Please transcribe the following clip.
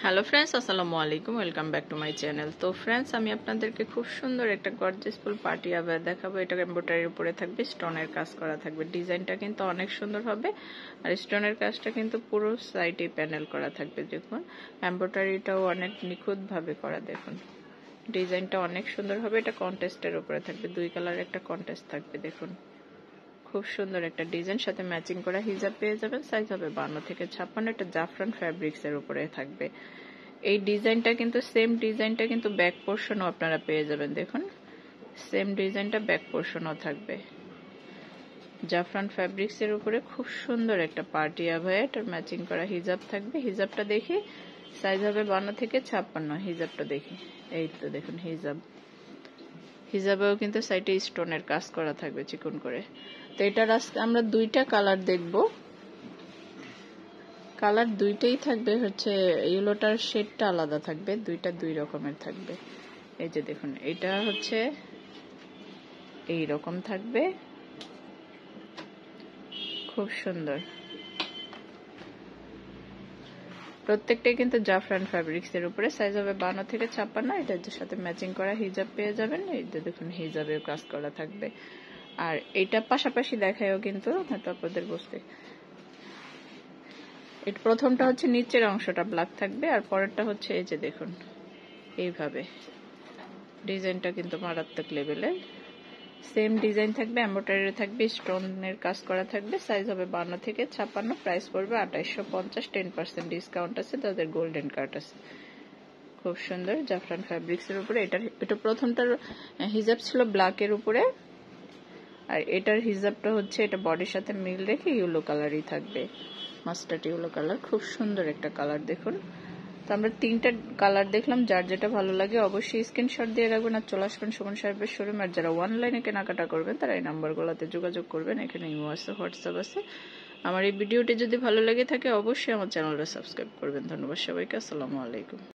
Hello friends, আসসালামু আলাইকুম। Welcome back to my channel. তো ফ্রেন্ডস, আমি আপনাদেরকে খুব সুন্দর একটা গর্জিয়াস ফুল পার্টি আবার দেখাবো। এটা এমব্রয়ডারির উপরে থাকবে, স্টোনের কাজ করা থাকবে। ডিজাইনটা কিন্তু অনেক সুন্দর হবে, আর স্টোনের কাজটা কিন্তু পুরো সাইডে প্যানেল করা থাকবে। দেখুন, এমব্রয়ডারিটাও অনেক নিখুঁতভাবে করা। দেখুন, ডিজাইনটা অনেক সুন্দর হবে। এটা কন্ট্রাস্টের উপরে থাকবে, দুই কালার একটা কন্ট্রাস্ট থাকবে। দেখুন, খুব সুন্দর একটা ডিজাইন, সাথে ম্যাচিং করা হিজাব পেয়ে যাবেন। সাইজ হবে 52 থেকে 56। এটা জাফরান ফ্যাব্রিক্স এর উপরে থাকবে। এই ডিজাইনটা কিন্তু সেম ডিজাইনটা কিন্তু ব্যাক পোর্শনও আপনারা পেয়ে যাবেন। দেখুন, সেম ডিজাইনটা ব্যাক পোর্শনও থাকবে। জাফরান ফ্যাব্রিক্স এর উপরে খুব সুন্দর একটা পার্টি আভায়া, এটার ম্যাচিং করা হিজাব থাকবে। হিজাবটা দেখি, সাইজ হবে 52 থেকে 56। হিজাবটা দেখি, এই তো দেখুন হিজাব। হিজাবেও কিন্তু সাইডে স্টোনের কাজ করা থাকবে চিকন করে। তো এটার আজকে আমরা দুইটা কালার দেখব। কালার দুইটাই থাকবে, হচ্ছে ইয়েলোটার শেডটা আলাদা থাকবে, দুইটা দুই রকমের থাকবে। এই যে দেখুন, এটা হচ্ছে এই রকম থাকবে, খুব সুন্দর। প্রত্যেকটাই কিন্তু জাফরান ফ্যাব্রিক্স এর উপরে, সাইজ হবে 52 থেকে 56। এটার সাথে ম্যাচিং করা হিজাব পেয়ে যাবেন। এই যে দেখুন, হিজাবেও কাজ করা থাকবে। আর এইটা পাশাপাশি দেখায়ও কিন্তু, হয়তো আপনাদের বুঝতে, এটা প্রথমটা হচ্ছে নিচের অংশটা ব্ল্যাক থাকবে, আর পরেরটা হচ্ছে এই যে দেখুন এইভাবে। ডিজাইনটা কিন্তু মারাত্মক লেভেলের। সেম ডিজাইন থাকবে, এমব্রয়ডারি থাকবে, স্টোনের কাজ করা থাকবে। সাইজ হবে 52 থেকে 56। প্রাইস পড়বে 2850। 10% ডিসকাউন্ট আছে, তাদের গোল্ডেন কার্ড আছে। খুব সুন্দর জাফরান ফ্যাব্রিক্স এর উপরে। এটা প্রথমটার হিজাব ছিল ব্ল্যাক এর উপরে, আর এটার হিজাবটা হচ্ছে এটা বডির সাথে মিল রেখে ইয়েলো কালারই থাকবে, মাস্টার্ড ইয়েলো কালার। খুব সুন্দর একটা কালার। দেখুন, তো আমরা তিনটা কালার দেখলাম। যার যেটা ভালো লাগে অবশ্যই স্ক্রিনশট দিয়ে রাখবেন আর চলে আসবেন সুমন সাহেবের শোরুম। আর যারা অনলাইনে কেনাকাটা করবেন তারা এই নাম্বারগুলোতে যোগাযোগ করবেন। এখানে ইমো আছে, হোয়াটসঅ্যাপ আছে। আমার এই ভিডিওটি যদি ভালো লেগে থাকে অবশ্যই আমার চ্যানেলটা সাবস্ক্রাইব করবেন। ধন্যবাদ সবাইকে। আসসালামু আলাইকুম।